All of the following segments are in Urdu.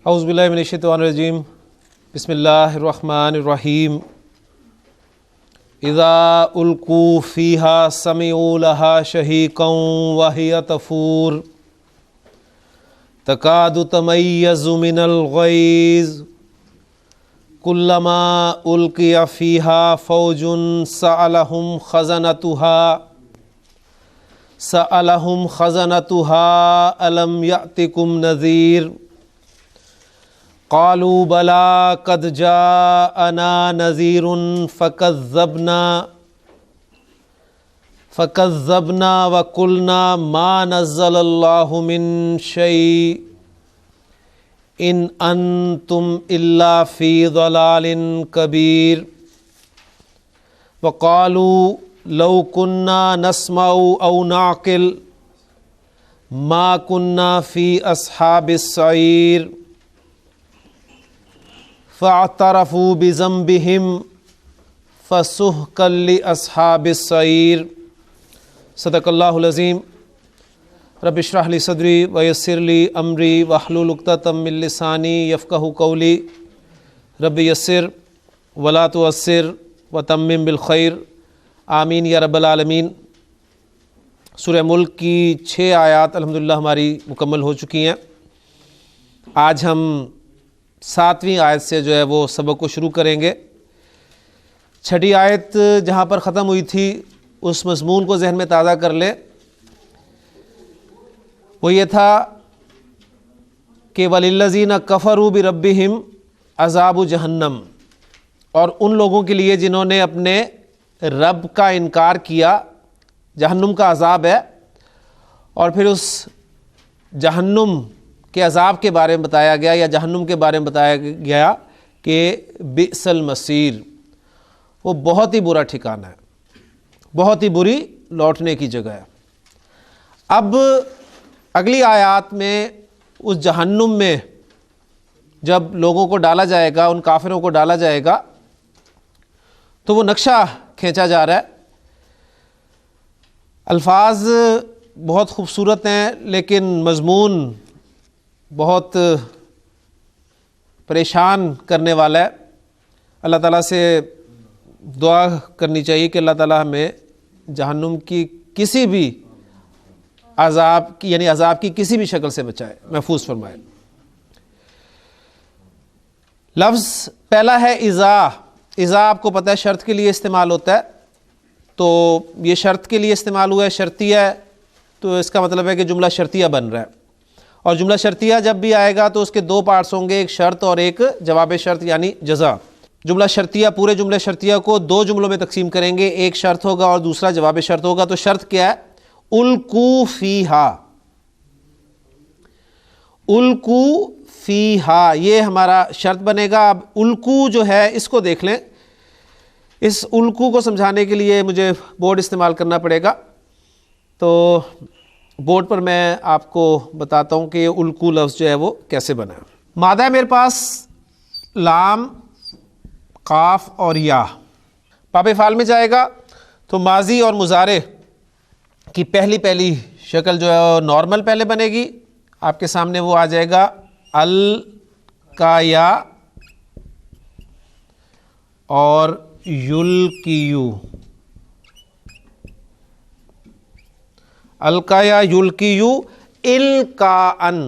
اعوذ باللہ من الشیطان الرجیم بسم اللہ الرحمن الرحیم اذا القوا فیہا سمعوا لہا شہیقا وہی تفور تکاد تمیز من الغیظ کلما القی فیہا فوج سألہم خزنتها الم یأتکم نذیر قالوا بلى قد جاءنا نذیر فكذبنا وقلنا ما نزل الله من شيء ان انتم الا في ضلال كبير وقالوا لو كنا نسمع او نعقل ما كنا في اصحاب السعير فاعترفوا بذنبهم فسحقا لأصحاب السعير صدق اللہ العظیم رب اشرح لی صدری ویسر لی امری واحلل عقدۃ من لسانی یفقہوا قولی رب یسر ولا تعسر وتمم بالخیر آمین یا رب العالمین۔ سورہ ملک کی 6 آیات الحمدللہ ہماری مکمل ہو چکی ہیں۔ آج ہم 7ویں آیت سے جو ہے وہ سبق کو شروع کریں گے۔ 6ٹھی آیت جہاں پر ختم ہوئی تھی اس مضمون کو ذہن میں تازہ کر لیں۔ وہ یہ تھا کہ وَلِلَّذِينَ كَفَرُوا بِرَبِّهِمْ عذاب جہنم، اور ان لوگوں کے لیے جنہوں نے اپنے رب کا انکار کیا جہنم کا عذاب ہے۔ اور پھر اس جہنم کے عذاب کے بارے میں بتایا گیا یا جہنم کے بارے میں بتایا گیا کہ بئس المصیر، وہ بہت ہی برا ٹھکانہ ہے، بہت ہی بری لوٹنے کی جگہ ہے۔ اب اگلی آیات میں اس جہنم میں جب لوگوں کو ڈالا جائے گا، ان کافروں کو ڈالا جائے گا، تو وہ نقشہ کھینچا جا رہا ہے۔ الفاظ بہت خوبصورت ہیں لیکن مضمون بہت پریشان کرنے والا ہے۔ اللہ تعالیٰ سے دعا کرنی چاہیے کہ اللہ تعالیٰ ہمیں جہنم کی کسی بھی عذاب کی یعنی عذاب کی کسی بھی شکل سے بچائے، محفوظ فرمائے۔ لفظ پہلا ہے اذا۔ اذا آپ کو پتہ ہے شرط کے لیے استعمال ہوتا ہے، تو یہ شرط کے لیے استعمال ہوا ہے، شرطیہ ہے، تو اس کا مطلب ہے کہ جملہ شرطیہ بن رہا ہے۔ اور جملہ شرطیہ جب بھی آئے گا تو اس کے 2 پارٹس ہوں گے، ایک شرط اور ایک جواب شرط یعنی جزا۔ جملہ شرطیہ پورے جملے شرطیہ کو 2 جملوں میں تقسیم کریں گے، ایک شرط ہوگا اور دوسرا جواب شرط ہوگا۔ تو شرط کیا ہے؟ القوا فیہا، القوا فیہا، یہ ہمارا شرط بنے گا۔ اب القوا جو ہے اس کو دیکھ لیں، اس القوا کو سمجھانے کے لیے مجھے بورڈ استعمال کرنا پڑے گا، تو بورڈ پر میں آپ کو بتاتا ہوں کہ یہ القوا لفظ جو ہے وہ کیسے بنا ہے۔ مادہ ہے میرے پاس لام، قاف اور یا۔ باب فعل میں جائے گا تو ماضی اور مضارع کی پہلی شکل جو ہے وہ نارمل پہلے بنے گی، آپ کے سامنے وہ آ جائے گا القیا اور یلقیو۔ القیا یلقیو القاءن،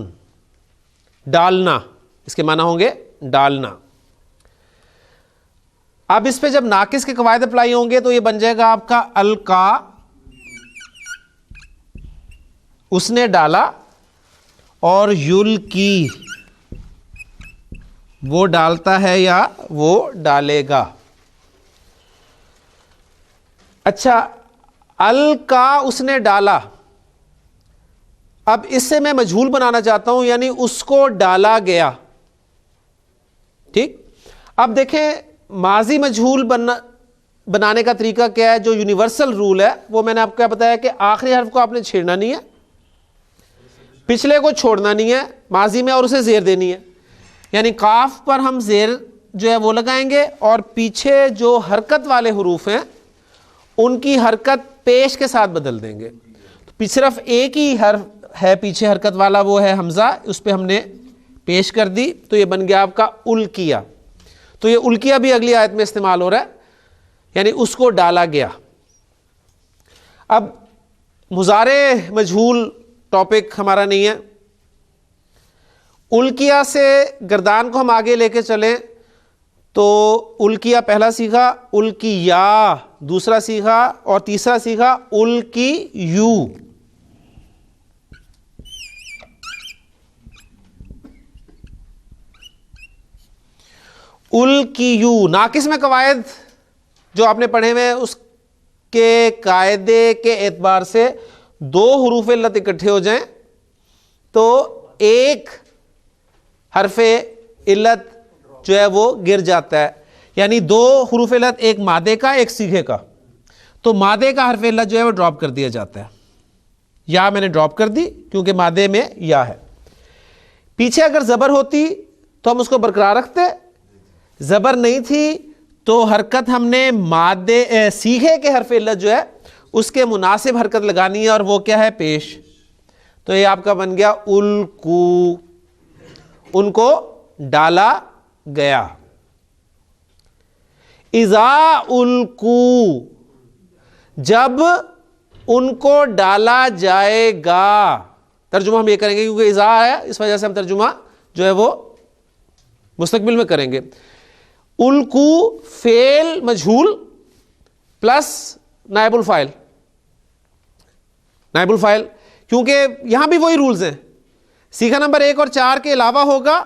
ڈالنا، اس کے معنی ہوں گے ڈالنا۔ اب اس پہ جب ناقص کے قواعد اپلائی ہوں گے تو یہ بن جائے گا آپ کا القا، اس نے ڈالا، اور یلقی، وہ ڈالتا ہے یا وہ ڈالے گا۔ اچھا، القا اس نے ڈالا، اب اس سے میں مجہول بنانا چاہتا ہوں، یعنی اس کو ڈالا گیا۔ ٹھیک، اب دیکھیں ماضی مجہول بنانے کا طریقہ کیا ہے، جو یونیورسل رول ہے وہ میں نے آپ کو کیا بتایا کہ آخری حرف کو آپ نے چھیڑنا نہیں ہے، پچھلے کو چھوڑنا نہیں ہے ماضی میں، اور اسے زیر دینی ہے۔ یعنی قاف پر ہم زیر جو ہے وہ لگائیں گے، اور پیچھے جو حرکت والے حروف ہیں ان کی حرکت پیش کے ساتھ بدل دیں گے۔ تو صرف ایک ہی حرف ہے پیچھے حرکت والا، وہ ہے حمزہ، اس پہ ہم نے پیش کر دی تو یہ بن گیا آپ کا الکیا. تو یہ الکیا بھی اگلی آیت میں استعمال ہو رہا ہے, یعنی اس کو ڈالا گیا. اب مضارع مجہول ٹاپک ہمارا نہیں ہے. الکیا سے گردان کو ہم آگے لے کے چلیں تو الکیا پہلا صیغہ, الکیا دوسرا صیغہ, اور تیسرا صیغہ الکیو. الکیو ناقص میں قواعد جو آپ نے پڑھے ہوئے اس کے قاعدے کے اعتبار سے دو حروف علت اکٹھے ہو جائیں تو ایک حرف علت جو ہے وہ گر جاتا ہے, یعنی دو حروف علت, ایک مادے کا ایک صیغے کا, تو مادے کا حرف علت جو ہے وہ ڈراپ کر دیا جاتا ہے. یا میں نے ڈراپ کر دی کیونکہ مادے میں یا ہے. پیچھے اگر زبر ہوتی تو ہم اس کو برقرار رکھتے, زبر نہیں تھی تو حرکت ہم نے مادے صیغے کے حرف علت جو ہے اس کے مناسب حرکت لگانی ہے, اور وہ کیا ہے, پیش. تو یہ آپ کا بن گیا الکو, ان کو ڈالا گیا. اذا الکو جب ان کو ڈالا جائے گا. ترجمہ ہم یہ کریں گے کیونکہ اذا ہے اس وجہ سے ہم ترجمہ جو ہے وہ مستقبل میں کریں گے. الکو فعل مجہول پلس نائب الفاعل. نائب الفاعل کیونکہ یہاں بھی وہی رولز ہیں, صیغہ نمبر 1 اور 4 کے علاوہ ہوگا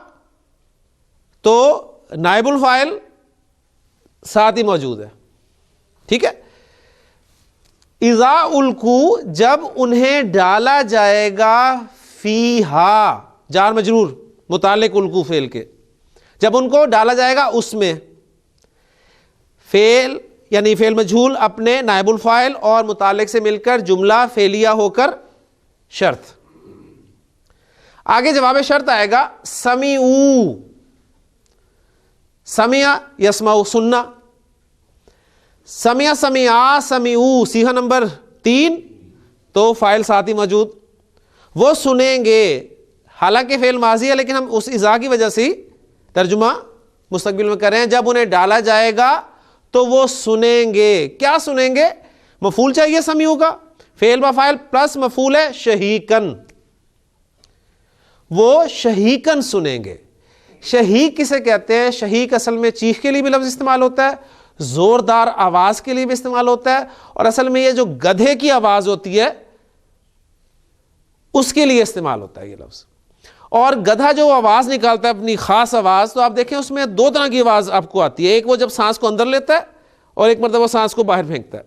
تو نائب الفاعل ساتھ ہی موجود ہے. ٹھیک ہے. اذا الکو جب انہیں ڈالا جائے گا, فیہا جار مجرور متعلق الکو فعل کے, جب ان کو ڈالا جائے گا اس میں. فعل یعنی فعل مجہول اپنے نائب الفاعل اور متعلق سے مل کر جملہ فعلیہ ہو کر شرط. آگے جواب شرط آئے گا سمیعو. سمع یسمع سننا, سمع سمعا سمیعو صیغہ نمبر 3 تو فاعل ساتھ ہی موجود. وہ سنیں گے, حالانکہ فعل ماضی ہے لیکن ہم اس اذا کی وجہ سے ترجمہ مستقبل میں کر رہے ہیں. جب انہیں ڈالا جائے گا تو وہ سنیں گے. کیا سنیں گے؟ مفعول چاہیے سمیعو کا, فعل با فاعل پلس مفعول ہے شہیقن. وہ شہیقن سنیں گے. شہیق کسے کہتے ہیں؟ شہیق اصل میں چیخ کے لیے بھی لفظ استعمال ہوتا ہے, زوردار آواز کے لیے بھی استعمال ہوتا ہے, اور اصل میں یہ جو گدھے کی آواز ہوتی ہے اس کے لیے استعمال ہوتا ہے یہ لفظ. اور گدھا جو آواز نکالتا ہے اپنی خاص آواز, تو آپ دیکھیں اس میں 2 طرح کی آواز آپ کو آتی ہے. ایک وہ جب سانس کو اندر لیتا ہے اور ایک مرتبہ سانس کو باہر پھینکتا ہے.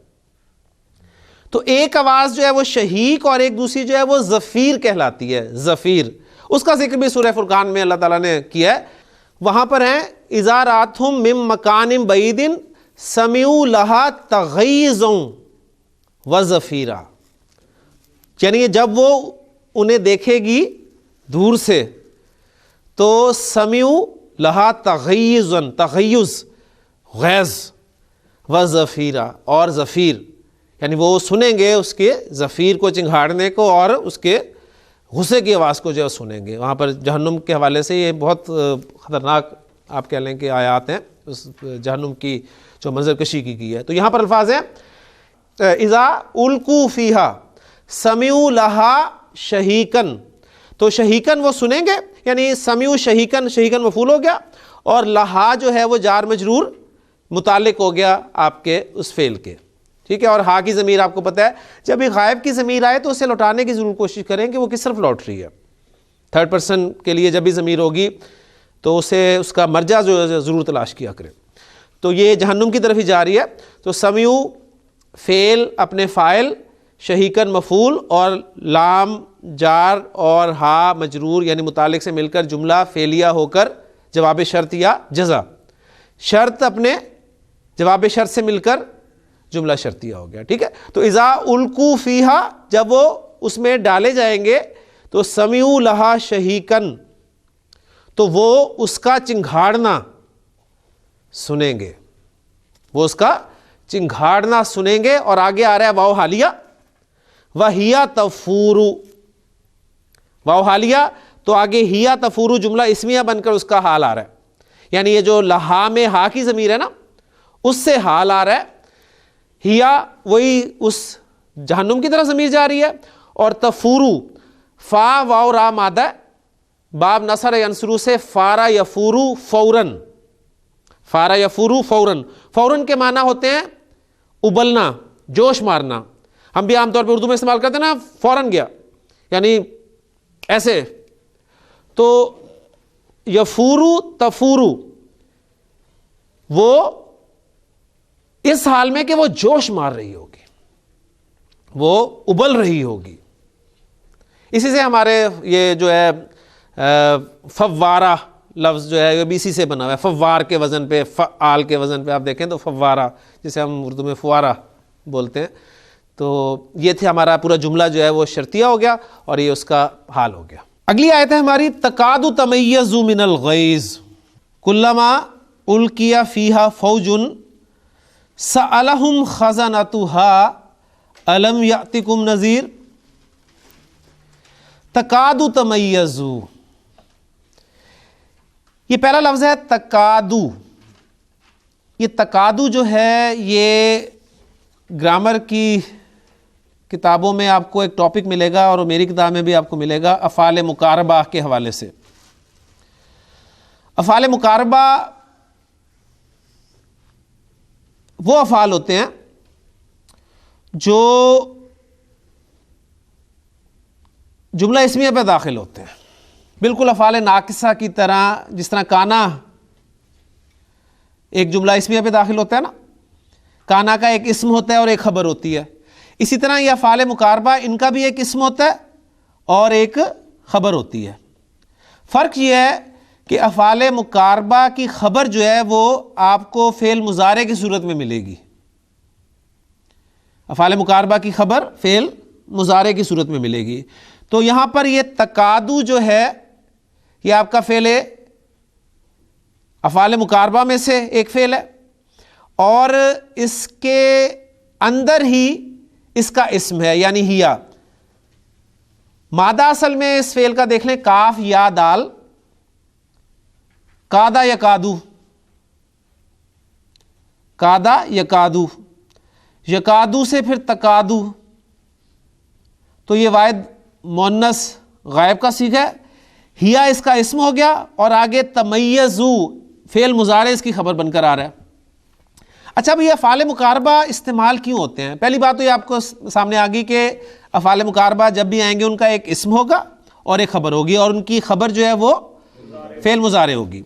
تو ایک آواز جو ہے وہ شہیق اور ایک دوسری جو ہے وہ زفیر کہلاتی ہے. زفیر اس کا ذکر بھی سورہ فرقان میں اللہ تعالیٰ نے کیا ہے. وہاں پر ہیں اذا راتہم من مکان بعید سمعوا لہا تغیظا وزفیرا, یعنی جب وہ انہیں دیکھے گی دور سے تو سمعوا لہا تغیظا, تغیظ غیظ, وزفیرا اور زفیر, یعنی وہ سنیں گے اس کے زفیر کو, چنگھاڑنے کو, اور اس کے غصے کی آواز کو جو ہے سنیں گے. وہاں پر جہنم کے حوالے سے یہ بہت خطرناک آپ کہہ لیں کہ آیات ہیں اس جہنم کی جو منظر کشی کی ہے. تو یہاں پر الفاظ ہیں اذا القوا فیہا سمعوا لہا شہیقن. تو شہیقن وہ سنیں گے, یعنی سمعوا شہیقن, شہیقن مفعول ہو گیا, اور لہا جو ہے وہ جار مجرور متعلق ہو گیا آپ کے اس فعل کے. ٹھیک ہے. اور ہا کی ضمیر آپ کو پتہ ہے جب بھی غائب کی ضمیر آئے تو اسے لوٹانے کی ضرور کوشش کریں کہ وہ کس طرف لوٹ رہی ہے. 3rd پرسن کے لیے جب بھی ضمیر ہوگی تو اسے اس کا مرجع جو ہے ضرور تلاش کیا کریں. تو یہ جہنم کی طرف ہی جا رہی ہے. تو سمعوا فعل اپنے فاعل, شہیقن مفعول, اور لام جار اور ہا مجرور یعنی متعلق سے مل کر جملہ فعلیہ ہو کر جواب شرط یا جزا. شرط اپنے جواب شرط سے مل کر جملہ شرطیہ ہو گیا. ٹھیک ہے. تو اذا القوا فیہا جب وہ اس میں ڈالے جائیں گے تو سمعوا لہا شہیقن, تو وہ اس کا چنگھاڑنا سنیں گے, وہ اس کا چنگھاڑنا سنیں گے. اور آگے آ رہا ہے واو حالیہ, وَهِيَ تَفُورُ. واو حالیہ تو آگے ہیا تفورو جملہ اسمیہ بن کر اس کا حال آ رہا ہے، یعنی یہ جو لہا میں ہا کی ضمیر ہے نا اس سے حال آ رہا ہے. ہیا وہی اس جہنم کی طرف ضمیر جا رہی ہے، اور تفورو فا واو را مادہ ہے، باب نصر ینصرو سے فارا یفورو فوراً، فارا یفورو فوراً. فوراً کے معنی ہوتے ہیں ابلنا، جوش مارنا. ہم بھی عام طور پہ اردو میں استعمال کرتے ہیں نا فوراً گیا، یعنی ایسے. تو یفورو تفورو وہ اس حال میں کہ وہ جوش مار رہی ہوگی، وہ ابل رہی ہوگی. اسی سے ہمارے یہ جو ہے فوارہ لفظ جو ہے یہ بھی اسی سے بنا ہوا ہے، فوار کے وزن پہ، فعال کے وزن پہ آپ دیکھیں تو فوارہ، جسے ہم اردو میں فوارہ بولتے ہیں. تو یہ تھے ہمارا پورا جملہ جو ہے وہ شرطیہ ہو گیا اور یہ اس کا حال ہو گیا. اگلی آیت ہے ہماری تکاد تمیز من الغیظ کلما القی فیہا فوج سألہم خزنتہا الم یأتکم نذیر. تکادو تمیزو، یہ پہلا لفظ ہے تکادو. یہ تکادو جو ہے یہ گرامر کی کتابوں میں آپ کو ایک ٹاپک ملے گا اور میری کتاب میں بھی آپ کو ملے گا افعال مقاربہ کے حوالے سے. افعال مقاربہ وہ افعال ہوتے ہیں جو جملہ اسمیہ پہ داخل ہوتے ہیں، بالکل افعال ناقصہ کی طرح. جس طرح کانا ایک جملہ اسمیہ پہ داخل ہوتا ہے نا، کانا کا ایک اسم ہوتا ہے اور ایک خبر ہوتی ہے، اسی طرح یہ افعال مقاربہ ان کا بھی ایک اسم ہوتا ہے اور ایک خبر ہوتی ہے. فرق یہ ہے کہ افعال مقاربہ کی خبر جو ہے وہ آپ کو فعل مضارع کی صورت میں ملے گی. افعال مقاربہ کی خبر فعل مضارع کی صورت میں ملے گی. تو یہاں پر یہ تکادو جو ہے یہ آپ کا فعل افعال مقاربہ میں سے ایک فعل ہے، اور اس کے اندر ہی اس کا اسم ہے یعنی ہیا. مادہ اصل میں اس فعل کا دیکھ لیں کاف یا دال، کادا یکادو، کادا یکادو، یکادو سے پھر تکادو. تو یہ واحد مؤنث غائب کا صیغہ ہے. ہیا اس کا اسم ہو گیا اور آگے تمیزو فعل مضارع اس کی خبر بن کر آ رہا ہے. اچھا اب یہ افعال مقاربہ استعمال کیوں ہوتے ہیں؟ پہلی بات تو یہ آپ کو سامنے آ گئی کہ افعال مقاربہ جب بھی آئیں گے ان کا ایک اسم ہوگا اور ایک خبر ہوگی، اور ان کی خبر جو ہے وہ فعل مضارع ہوگی.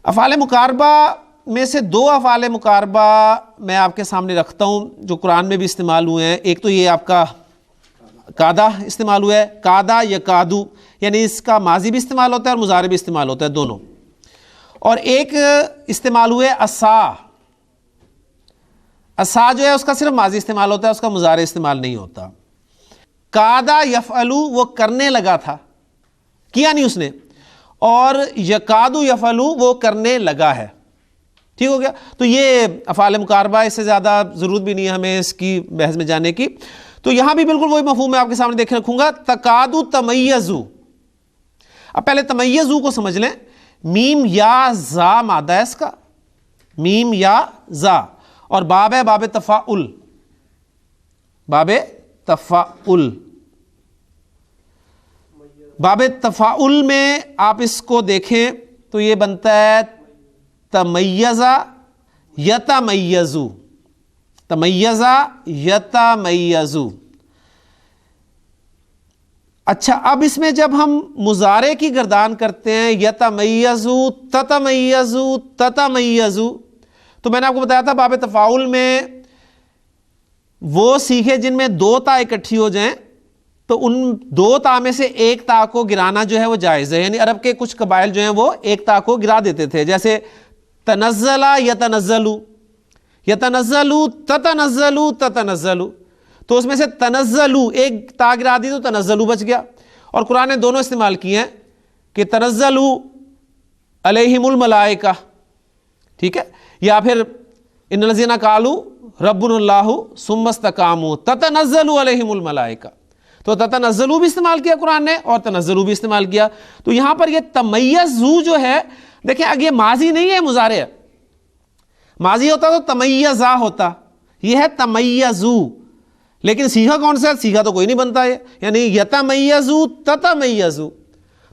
افعال مقاربہ میں سے دو افعال مقاربہ میں آپ کے سامنے رکھتا ہوں جو قرآن میں بھی استعمال ہوئے ہیں. ایک تو یہ آپ کا کادا استعمال ہوا ہے، کادا یکادو، یعنی اس کا ماضی بھی استعمال ہوتا ہے اور مضارع بھی استعمال ہوتا ہے دونوں. اور ایک استعمال ہوئے اسا. اسا جو ہے اس کا صرف ماضی استعمال ہوتا ہے، اس کا مضارع استعمال نہیں ہوتا. کادا یفعلو وہ کرنے لگا تھا، کیا نہیں اس نے، اور یکادو یفعلو وہ کرنے لگا ہے. ٹھیک ہو گیا. تو یہ افعال مقاربہ، اس سے زیادہ ضرورت بھی نہیں ہے ہمیں اس کی بحث میں جانے کی. تو یہاں بھی بالکل وہی مفہوم میں آپ کے سامنے دیکھ رکھوں گا، تکادو تمیزو. اب پہلے تمیزو کو سمجھ لیں. میم یا زا مادہ ہے اس کا، میم یا زا، اور باب ہے باب تفاعل، باب تفاعل. باب تفاعل میں آپ اس کو دیکھیں تو یہ بنتا ہے تمیزا یتمیزو، تمیزا یتمیزو. اچھا اب اس میں جب ہم مضارع کی گردان کرتے ہیں یتمیزو تتمیزو تتمیزو، تو میں نے آپ کو بتایا تھا باب تفاعل میں وہ سیکھے جن میں دو تا اکٹھی ہو جائیں تو ان دو تا میں سے ایک تا کو گرانا جو ہے وہ جائز ہے. یعنی عرب کے کچھ قبائل جو ہیں وہ ایک تا کو گرا دیتے تھے، جیسے تنزلا یتنزلو، یتنزلو تتنزلو تتنزلو، تو اس میں سے تنزلو ایک تا گرا دی تو تنزلو بچ گیا. اور قرآن نے دونوں استعمال کیے ہیں کہ تنزلو علیہم الملائکہ، ٹھیک ہے، یا پھر ان الذین قالوا ربنا اللہ ثم استقاموا تتنزل علیہم الملائکہ. تو تتنزلو بھی استعمال کیا قرآن نے اور تنزلو بھی استعمال کیا. تو یہاں پر یہ تمیزو جو ہے، دیکھیں اب یہ ماضی نہیں ہے، مضارع ہے. ماضی ہوتا تو تمیزا ہوتا، یہ ہے تمیزو. لیکن سیغہ کون سا ہے؟ سیغہ تو کوئی نہیں بنتا ہے، یعنی یتمیزو تتمیزو.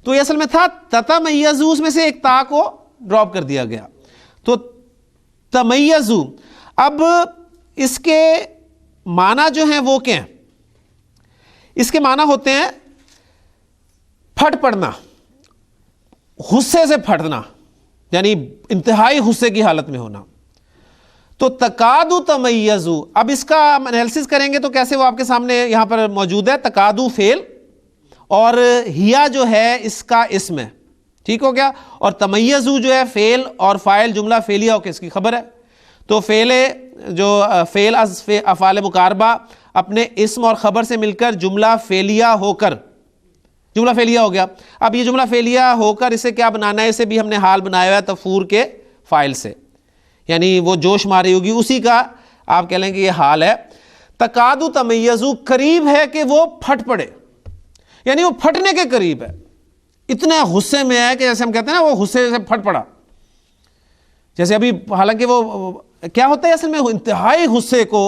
تو یہ اصل میں تھا تتمیزو، اس میں سے ایک تا کو ڈراپ کر دیا گیا تو تمیزو. اب اس کے معنی جو ہیں وہ کیا ہیں؟ اس کے معنی ہوتے ہیں پھٹ پڑنا، غصے سے پھٹنا، یعنی انتہائی غصے کی حالت میں ہونا. تو تکادو تمیزو، اب اس کا انالیسس کریں گے تو کیسے، وہ آپ کے سامنے یہاں پر موجود ہے. تکادو فعل اور ہیا جو ہے اس کا اسم ہے، ٹھیک ہو گیا. اور تمیزو جو ہے فعل اور فاعل جملہ فعلیہ ہو کے اس کی خبر ہے. تو فعل جو فعل از افعال مقاربہ اپنے اسم اور خبر سے مل کر جملہ فعلیہ ہو کر جملہ فعلیہ ہو گیا. اب یہ جملہ فعلیہ ہو کر اسے کیا بنانا ہے؟ اسے بھی ہم نے حال بنایا ہوا ہے تفور کے فاعل سے، یعنی وہ جوش ماری ہوگی اسی کا آپ کہہ لیں کہ یہ حال ہے. تکادو تمیزو، قریب ہے کہ وہ پھٹ پڑے، یعنی وہ پھٹنے کے قریب ہے، اتنا غصے میں ہے کہ جیسے ہم کہتے ہیں نا وہ غصے سے پھٹ پڑا. جیسے ابھی حالانکہ وہ کیا ہوتا ہے اصل میں انتہائی غصے کو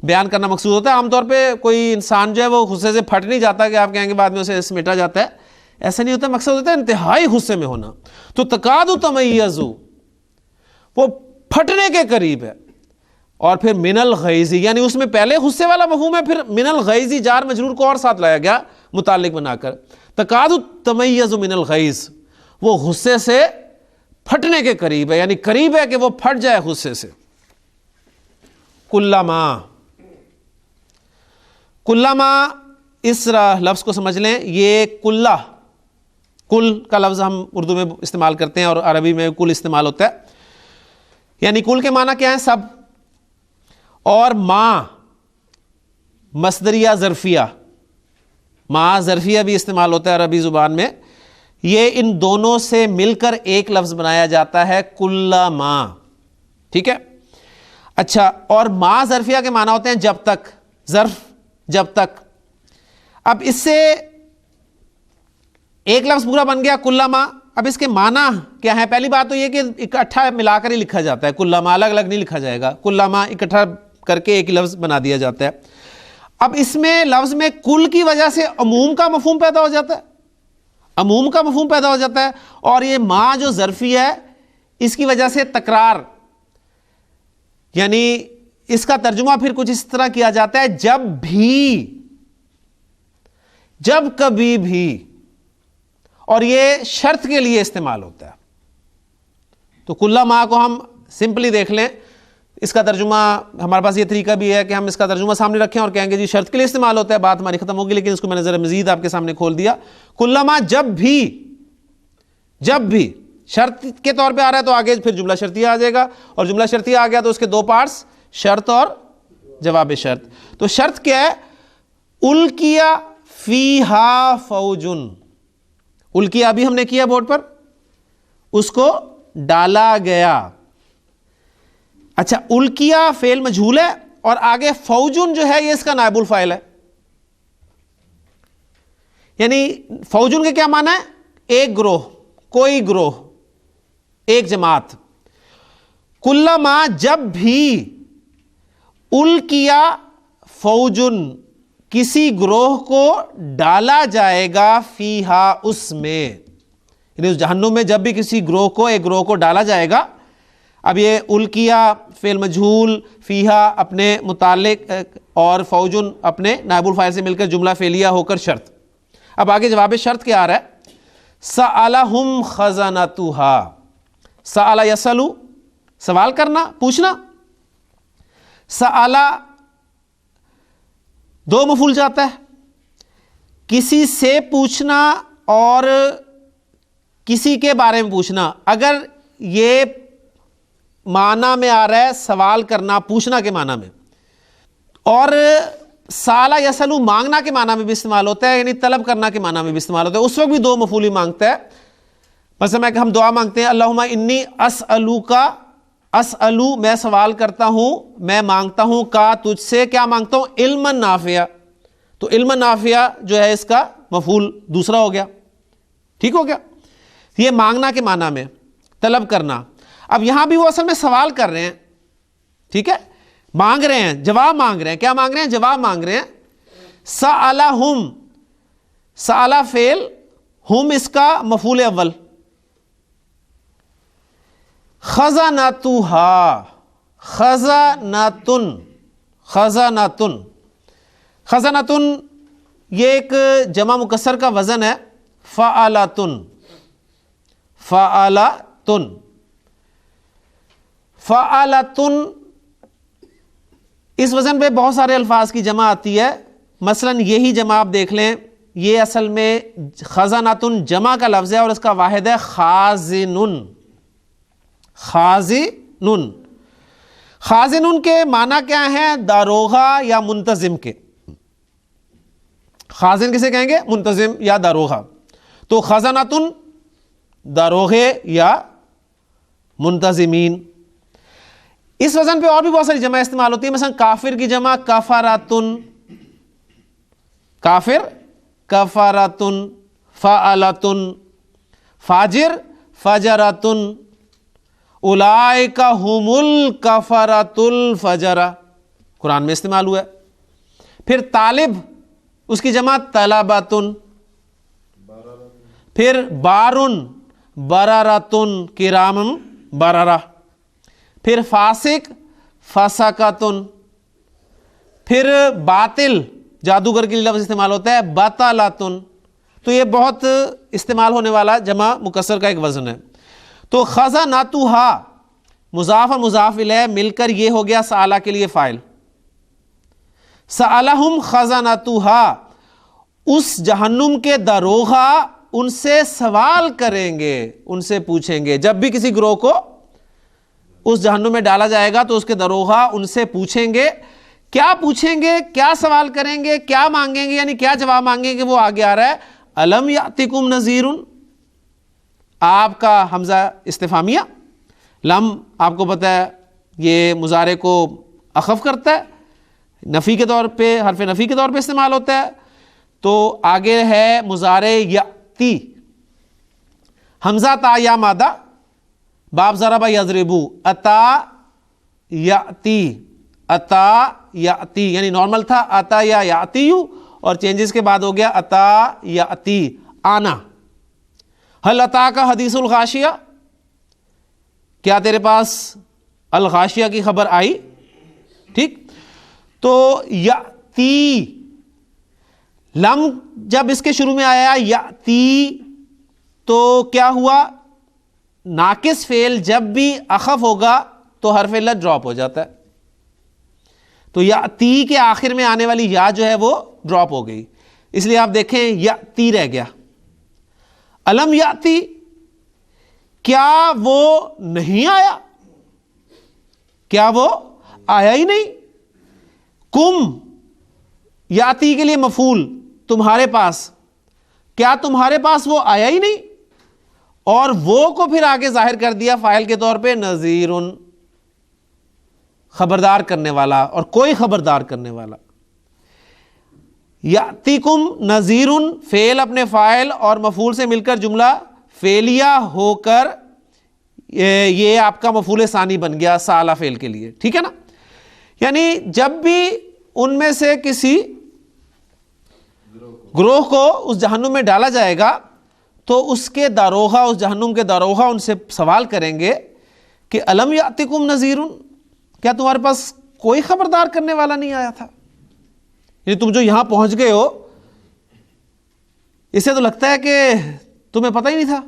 بیان کرنا مقصود ہوتا ہے. عام طور پہ کوئی انسان جو ہے وہ غصے سے پھٹ نہیں جاتا کہ آپ کہیں گے بعد میں اسے سمیٹا جاتا ہے، ایسا نہیں ہوتا. مقصد ہوتا ہے انتہائی غصے میں ہونا. تو تکادو تمیزو، وہ پھٹنے کے قریب ہے. اور پھر من الغیظ، یعنی اس میں پہلے غصے والا مفہوم ہے، پھر من الغیظ جار مجرور کو اور ساتھ لایا گیا متعلق بنا کر. تکادو تمیز من الغیظ، وہ غصے سے پھٹنے کے قریب ہے، یعنی قریب ہے کہ وہ پھٹ جائے غصے سے. کلما، کلما اس لفظ کو سمجھ لیں، یہ کلہ، کل کا لفظ ہم اردو میں استعمال کرتے ہیں اور عربی میں کل استعمال ہوتا ہے. یعنی کل کے معنی کیا ہے؟ سب. اور ما مصدریہ ظرفیہ، ما ظرفیہ بھی استعمال ہوتا ہے عربی زبان میں. یہ ان دونوں سے مل کر ایک لفظ بنایا جاتا ہے کلما، ٹھیک ہے. اچھا، اور ما ظرفیہ کے معنی ہوتے ہیں جب تک، ظرف جب تک. اب اس سے ایک لفظ پورا بن گیا کلما. اب اس کے معنی کیا ہے؟ پہلی بات تو یہ کہ اکٹھا ملا کر ہی لکھا جاتا ہے، کلما الگ الگ نہیں لکھا جائے گا، کلما اکٹھا کر کے ایک لفظ بنا دیا جاتا ہے. اب اس میں لفظ میں کل کی وجہ سے عموم کا مفہوم پیدا ہو جاتا ہے، عموم کا مفہوم پیدا ہو جاتا ہے. اور یہ ما جو ظرفی ہے اس کی وجہ سے تکرار، یعنی اس کا ترجمہ پھر کچھ اس طرح کیا جاتا ہے جب بھی، جب کبھی بھی. اور یہ شرط کے لیے استعمال ہوتا ہے. تو کلّا ما کو ہم سمپلی دیکھ لیں، اس کا ترجمہ ہمارے پاس یہ طریقہ بھی ہے کہ ہم اس کا ترجمہ سامنے رکھیں اور کہیں گے جی شرط کے لیے استعمال ہوتا ہے، بات ہماری ختم ہوگی. لیکن اس کو میں نے ذرا مزید آپ کے سامنے کھول دیا. کلّا ما جب بھی، جب بھی شرط کے طور پہ آ رہا ہے تو آگے پھر جملہ شرطیہ آ جائے گا، اور جملہ شرطیہ آ گیا تو اس کے دو پارٹس، شرط اور جواب شرط. تو شرط کیا ہے؟ الکیا فیہا فوجن، الکیا بھی ہم نے کیا بورڈ پر، اس کو ڈالا گیا. اچھا، الکیا فعل مجہول ہے اور آگے فوجن جو ہے یہ اس کا نائب الفاعل ہے. یعنی فوجن کے کیا معنی ہے؟ ایک گروہ، کوئی گروہ، ایک جماعت. کلما جب بھی الکیا فوجن، کسی گروہ کو ڈالا جائے گا، فیہا اس میں، یعنی اس جہنم میں جب بھی کسی گروہ کو، ایک گروہ کو ڈالا جائے گا. اب یہ الکیا فعل مجہول، فیہا اپنے متعلق اور فوجن اپنے نائب الفاعل سے مل کر جملہ فعلیہ ہو کر شرط. اب آگے جواب شرط کیا آ رہا ہے؟ سألہم خزنتہا. سأل یسألو، سوال کرنا، پوچھنا. سأل دو مفعول جاتا ہے، کسی سے پوچھنا اور کسی کے بارے میں پوچھنا. اگر یہ معنی میں آ رہا ہے سوال کرنا، پوچھنا کے معنی میں، اور سالا یسلو مانگنا کے معنی میں بھی استعمال ہوتا ہے، یعنی طلب کرنا کے معنی میں بھی استعمال ہوتا ہے. اس وقت بھی دو مفعول ہی مانگتا ہے. مثلا میں کہ ہم دعا مانگتے ہیں اللہم انی اسألوکا، اسألو میں سوال کرتا ہوں، میں مانگتا ہوں، کا تجھ سے کیا مانگتا ہوں؟ علما نافعا. تو علم نافع جو ہے اس کا مفعول دوسرا ہو گیا. ٹھیک ہو گیا. یہ مانگنا کے معنی میں طلب کرنا. اب یہاں بھی وہ اصل میں سوال کر رہے ہیں. ٹھیک ہے, مانگ رہے ہیں, جواب مانگ رہے ہیں. کیا مانگ رہے ہیں؟ جواب مانگ رہے ہیں. سألہم, سألہ فعل, ہم اس کا مفعول اول. خزنتها, خزنتن, خزنتن, خزنتن یہ ایک جمع مکسر کا وزن ہے. فعلتن, فعلتن, فعلتن اس وزن پہ بہت سارے الفاظ کی جمع آتی ہے. مثلا یہی جمع آپ دیکھ لیں, یہ اصل میں خزنتن جمع کا لفظ ہے اور اس کا واحد ہے خازنن. خازنن, خازنن کے معنی کیا ہیں؟ داروغہ یا منتظم کے. خازن کسے کہیں گے؟ منتظم یا داروغہ. تو خزنتن داروغے یا منتظمین. اس وزن پہ اور بھی بہت ساری جمع استعمال ہوتی ہے. مثلا کافر کی جمع کفراتن, کافر کفراتن, فعلتن, فاجر فجراتن, اولئک هم الکفرۃ الفجرہ قرآن میں استعمال ہوا ہے. پھر طالب اس کی جمع طلباتن. پھر بارن برراتن کرامم بررہ. پھر فاسق فسقاتن. پھر باطل جادوگر کے لیے لفظ استعمال ہوتا ہے بطلاتن. تو یہ بہت استعمال ہونے والا جمع مکسر کا ایک وزن ہے. تو خزنتھا مضاف اور مضاف الیہ مل کر یہ ہو گیا سألہ کے لیے فاعل. سألہم خزنتھا, اس جہنم کے داروغہ ان سے سوال کریں گے, ان سے پوچھیں گے. جب بھی کسی گروہ کو اس جہنم میں ڈالا جائے گا تو اس کے داروغہ ان سے پوچھیں گے. کیا پوچھیں گے, کیا سوال کریں گے, کیا مانگیں گے, یعنی کیا جواب مانگیں گے, وہ آگے آ رہا ہے. الم یاتکم نذیر, آپ کا حمزہ استفہامیہ. لم آپ کو پتہ ہے یہ مضارع کو اخف کرتا ہے, نفی کے طور پہ, حرف نفی کے طور پہ استعمال ہوتا ہے. تو آگے ہے مضارع یاتی, حمزہ تا یا مادہ, باب ضرب یضربو, اتا یاتی, اتا یاتی, یعنی نارمل تھا اتا یا یاتیو اور چینجز کے بعد ہو گیا اتا یاتی, آنا. ہل اتاک حدیث الغاشیہ, کیا تیرے پاس الغاشیہ کی خبر آئی؟ ٹھیک. تو یاتی, لم جب اس کے شروع میں آیا یاتی تو کیا ہوا؟ ناقص فعل جب بھی اخف ہوگا تو حرف علت ڈراپ ہو جاتا ہے. تو یاتی کے آخر میں آنے والی یا جو ہے وہ ڈراپ ہو گئی, اس لیے آپ دیکھیں یاتی رہ گیا. الم یاتی, کیا وہ نہیں آیا, کیا وہ آیا ہی نہیں. کم یاتی کے لیے مفعول, تمہارے پاس, کیا تمہارے پاس وہ آیا ہی نہیں. اور وہ کو پھر آگے ظاہر کر دیا فاعل کے طور پہ نذیرن, خبردار کرنے والا, اور کوئی خبردار کرنے والا. یاتیکم نذیرن فعل اپنے فاعل اور مفعول سے مل کر جملہ فعلیہ ہو کر یہ آپ کا مفعول ثانی بن گیا سالہ فعل کے لیے. ٹھیک ہے نا. یعنی جب بھی ان میں سے کسی گروہ کو اس جہنم میں ڈالا جائے گا تو اس کے داروغہ, اس جہنم کے داروغہ ان سے سوال کریں گے کہ الم یاتکم نذیرن, کیا تمہارے پاس کوئی خبردار کرنے والا نہیں آیا تھا. یعنی تم جو یہاں پہنچ گئے ہو اس سے تو لگتا ہے کہ تمہیں پتہ ہی نہیں تھا,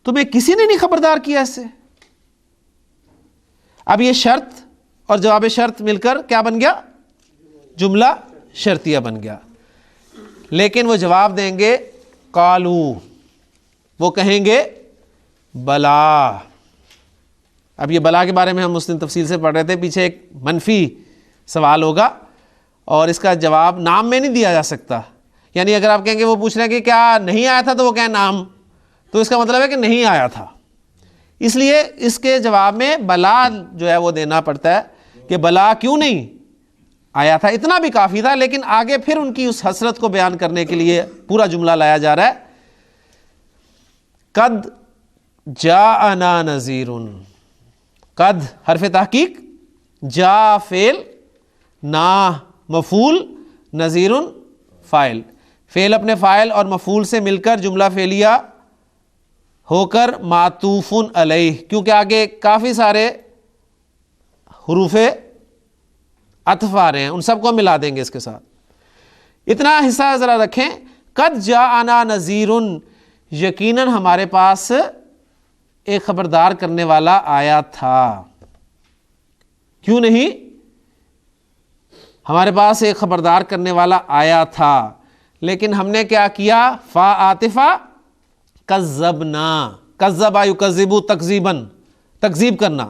تمہیں کسی نے نہیں خبردار کیا اس سے. اب یہ شرط اور جواب شرط مل کر کیا بن گیا؟ جملہ شرطیہ بن گیا. لیکن وہ جواب دیں گے قالو, وہ کہیں گے بلا. اب یہ بلا کے بارے میں ہم اس دن تفصیل سے پڑھ رہے تھے, پیچھے ایک منفی سوال ہوگا اور اس کا جواب نام میں نہیں دیا جا سکتا. یعنی اگر آپ کہیں گے, وہ پوچھ رہے ہیں کہ کیا نہیں آیا تھا, تو وہ کہیں نام, تو اس کا مطلب ہے کہ نہیں آیا تھا. اس لیے اس کے جواب میں بلا جو ہے وہ دینا پڑتا ہے کہ بلا کیوں نہیں آیا تھا، اتنا بھی کافی تھا، لیکن آگے پھر ان کی اس حسرت کو بیان کرنے کے لیے پورا جملہ لایا جا رہا ہے. قد جاءنا نذیر، قد حرف تحقیق، جا فعل، نا مفعول، نذیر فاعل. فعل اپنے فاعل اور مفعول سے مل کر جملہ فعلیہ ہو کر معطوف علیہ، کیونکہ آگے کافی سارے حروف عطف آ رہے ہیں، ان سب کو ملا دیں گے اس کے ساتھ. اتنا حصہ ذرا رکھیں، قد جاءنا نذیر، یقیناً ہمارے پاس ایک خبردار کرنے والا آیا تھا. کیوں نہیں؟ ہمارے پاس ایک خبردار کرنے والا آیا تھا، لیکن ہم نے کیا کیا؟ فا عاطفہ، کذبنا، کذبا یکذب تکذیبا، تکذیب کرنا،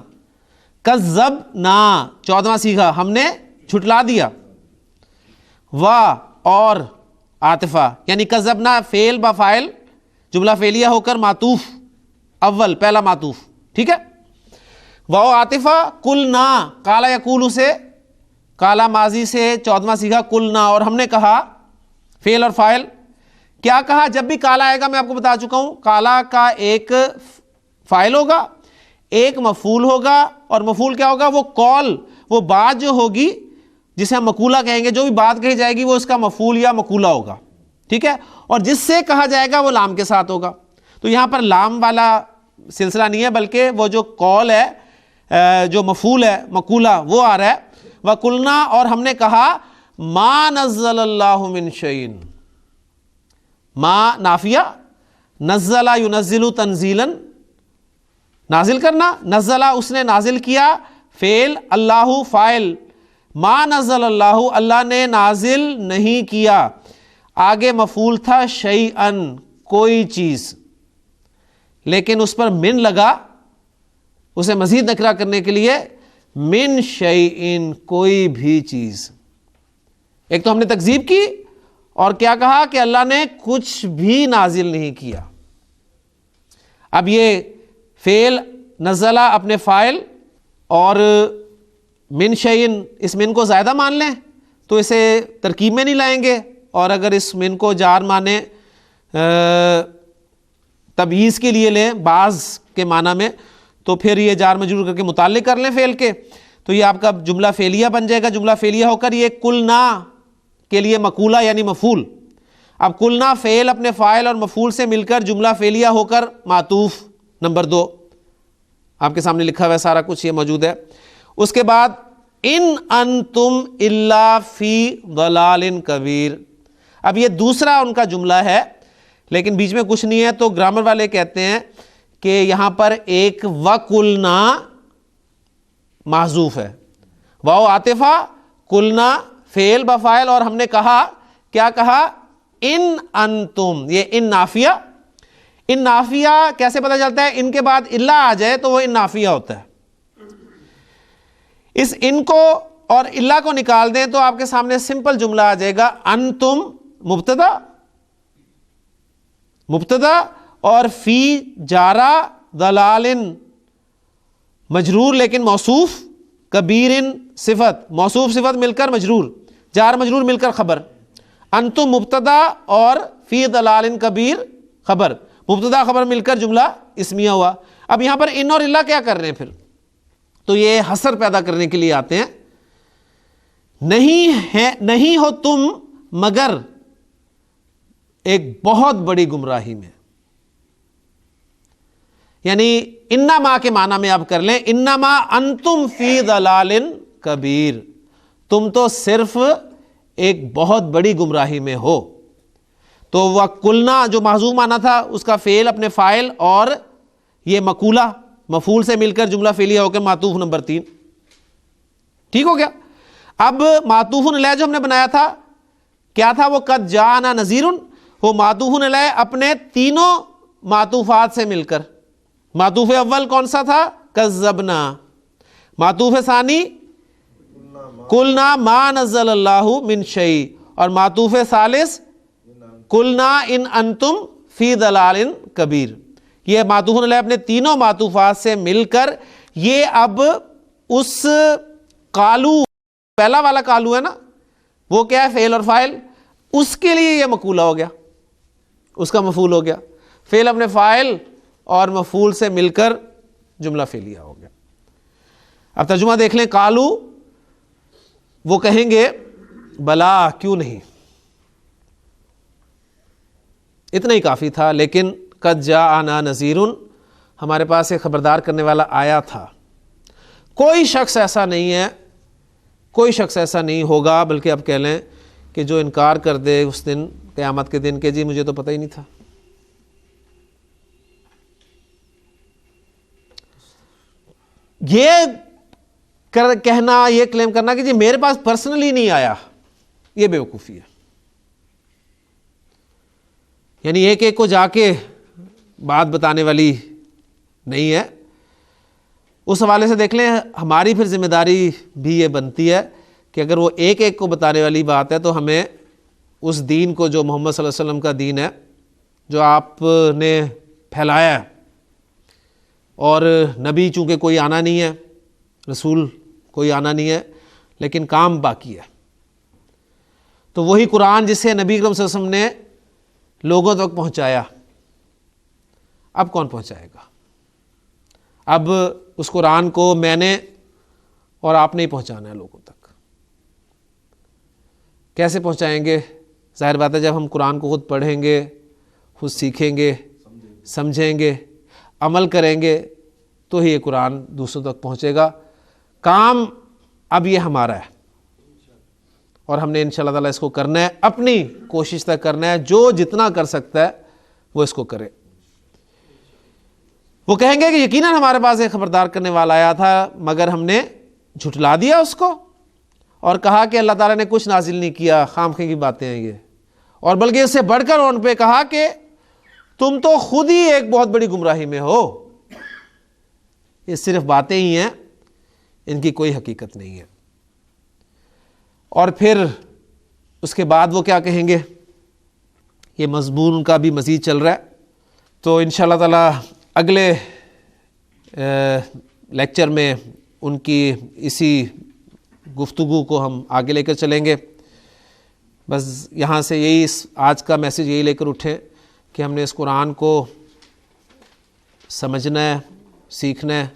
کذبنا 14واں صیغہ ہم نے جھٹلا دیا. وا اور عاطفہ یعنی کذبنا فعل با فاعل جملہ فعلیہ ہو کر معطوف اول، پہلا معطوف، ٹھیک ہے. وا عاطفہ قلنا، قال یقول سے، قال ماضی سے 14واں صیغہ قلنا، اور ہم نے کہا فعل اور فاعل. کیا کہا؟ جب بھی قال آئے گا میں آپ کو بتا چکا ہوں، قال کا ایک فاعل ہوگا، ایک مفعول ہوگا، اور مفعول کیا ہوگا؟ وہ قول، وہ بات جو ہوگی جسے ہم مقولہ کہیں گے، جو بھی بات کہی جائے گی وہ اس کا مفعول یا مقولہ ہوگا، ٹھیک ہے. اور جس سے کہا جائے گا وہ لام کے ساتھ ہوگا. تو یہاں پر لام والا سلسلہ نہیں ہے، بلکہ وہ جو قول ہے، جو مفعول ہے، مقولہ، وہ آ رہا ہے. وَقُلْنَا، اور ہم نے کہا، مَا نَزَّلَ اللَّهُ مِن شَيْءٍ، ما نافیہ، نزل ينزل تنزیلا، نازل کرنا، نزل اس نے نازل کیا، فعل، اللہ فاعل. ما نزل اللہ، اللہ نے نازل نہیں کیا. آگے مفعول تھا شیئن، کوئی چیز، لیکن اس پر من لگا اسے مزید نکرہ کرنے کے لیے، من شیئن، کوئی بھی چیز. ایک تو ہم نے تکذیب کی، اور کیا کہا کہ اللہ نے کچھ بھی نازل نہیں کیا. اب یہ فعل نزلہ اپنے فاعل اور من شیئن، اس من کو زائدہ مان لیں تو اسے ترکیب میں نہیں لائیں گے، اور اگر اس من کو جار مانے تبعیض کے لیے لیں بعض کے معنی میں، تو پھر یہ جار مجرور کر کے متعلق کر لیں فعل کے، تو یہ آپ کا جملہ فعلیہ بن جائے گا. جملہ فعلیہ ہو کر یہ قلنا کے لیے مقولہ یعنی مفعول. اب قلنا فعل اپنے فاعل اور مفعول سے مل کر جملہ فعلیہ ہو کر معطوف نمبر 2، آپ کے سامنے لکھا ہوا ہے سارا کچھ، یہ موجود ہے. اس کے بعد ان انتم الا فی ضلال کبیر. اب یہ دوسرا ان کا جملہ ہے، لیکن بیچ میں کچھ نہیں ہے، تو گرامر والے کہتے ہیں کہ یہاں پر ایک وَقُلْنَا محذوف ہے، واو عاطفہ، قلنا فعل بفاعل، اور ہم نے کہا، کیا کہا؟ ان انتم. یہ ان نافیہ، ان نافیہ کیسے پتہ چلتا ہے؟ ان کے بعد الا آ جائے تو وہ ان نافیہ ہوتا ہے. اس ان کو اور الا کو نکال دیں تو آپ کے سامنے سمپل جملہ آ جائے گا، انتم مبتدا، مبتدا، اور فی جارا ضلال مجرور لیکن موصوف، کبیر صفت، موصوف صفت مل کر مجرور، جار مجرور مل کر خبر. انتم مبتدا اور فی ضلال کبیر خبر، مبتدا خبر مل کر جملہ اسمیہ ہوا. اب یہاں پر ان اور الا کیا کر رہے ہیں پھر؟ تو یہ حسر پیدا کرنے کے لیے آتے ہیں. نہیں ہو تم مگر ایک بہت بڑی گمراہی میں، یعنی انما کے معنی میں آپ کر لیں، انما انتم فی ضلال کبیر، تم تو صرف ایک بہت بڑی گمراہی میں ہو. تو وہ قلنا جو محذوف معنی تھا اس کا فعل اپنے فاعل اور یہ مقولہ مفعول سے مل کر جملہ فعلیہ ہو کے معطوف نمبر 3، ٹھیک ہو گیا. اب معطوف علیہ جو ہم نے بنایا تھا کیا تھا؟ وہ قد جاءنا نذیر، وہ معطوف علیہ اپنے تینوں معطوفات سے مل کر. معطوف اول کون سا تھا؟ کذبنا. معطوف ثانی قلنا ما نزل اللہ من شیء، اور معطوف ثالث قلنا ان انتم فی ضلال کبیر. یہ معطوف علیہ اپنے تینوں معطوفات سے مل کر یہ اب اس قالو پہلا والا کالو ہے نا وہ کیا ہے فعل اور فاعل, اس کے لیے یہ مقولہ ہو گیا, اس کا مفعول ہو گیا. فعل اپنے فاعل اور مفعول سے مل کر جملہ فعلیہ ہو گیا. اب ترجمہ دیکھ لیں. قالو وہ کہیں گے بلا کیوں نہیں, اتنا ہی کافی تھا. لیکن قد جاءنا نذیر, ہمارے پاس ایک خبردار کرنے والا آیا تھا. کوئی شخص ایسا نہیں ہے, کوئی شخص ایسا نہیں ہوگا, بلکہ اب کہہ لیں کہ جو انکار کر دے اس دن قیامت کے دن کہ جی مجھے تو پتہ ہی نہیں تھا. یہ کہنا, یہ کلیم کرنا کہ جی میرے پاس پرسنلی نہیں آیا, یہ بیوقوفی ہے. یعنی ایک ایک کو جا کے بات بتانے والی نہیں ہے. اس حوالے سے دیکھ لیں ہماری پھر ذمہ داری بھی یہ بنتی ہے کہ اگر وہ ایک ایک کو بتانے والی بات ہے تو ہمیں اس دین کو جو محمد صلی اللہ علیہ وسلم کا دین ہے, جو آپ نے پھیلایا ہے, اور نبی چونکہ کوئی آنا نہیں ہے, رسول کوئی آنا نہیں ہے, لیکن کام باقی ہے, تو وہی قرآن جسے نبی اکرم صلی اللہ علیہ وسلم نے لوگوں تک پہنچایا, اب کون پہنچائے گا؟ اب اس قرآن کو میں نے اور آپ نے ہی پہنچانا ہے لوگوں تک. کیسے پہنچائیں گے؟ ظاہر بات ہے جب ہم قرآن کو خود پڑھیں گے, خود سیکھیں گے, سمجھیں گے, عمل کریں گے, تو ہی یہ قرآن دوسروں تک پہنچے گا. کام اب یہ ہمارا ہے اور ہم نے انشاءاللہ تعالیٰ اس کو کرنا ہے, اپنی کوشش تک کرنا ہے. جو جتنا کر سکتا ہے وہ اس کو کرے. وہ کہیں گے کہ یقیناً ہمارے پاس ایک خبردار کرنے والا آیا تھا مگر ہم نے جھٹلا دیا اس کو اور کہا کہ اللہ تعالیٰ نے کچھ نازل نہیں کیا, خام خواہ کی باتیں ہیں یہ. اور بلکہ اس سے بڑھ کر ان پہ کہا کہ تم تو خود ہی ایک بہت بڑی گمراہی میں ہو, یہ صرف باتیں ہی ہیں, ان کی کوئی حقیقت نہیں ہے. اور پھر اس کے بعد وہ کیا کہیں گے, یہ مضمون ان کا بھی مزید چل رہا ہے. تو انشاءاللہ تعالیٰ اگلے لیکچر میں ان کی اسی گفتگو کو ہم آگے لے کر چلیں گے. بس یہاں سے یہی آج کا میسیج یہی لے کر اٹھیں کہ ہم نے اس قرآن کو سمجھنا ہے, سیکھنا ہے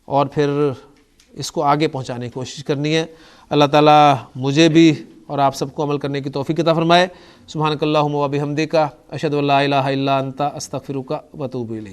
اور پھر اس کو آگے پہنچانے کی کوشش کرنی ہے. اللہ تعالیٰ مجھے بھی اور آپ سب کو عمل کرنے کی توفیق عطا فرمائے. سبحانک اللہم و بحمدک, اشہد ان لا الہ الا انت, استغفرک و اتوب الیک.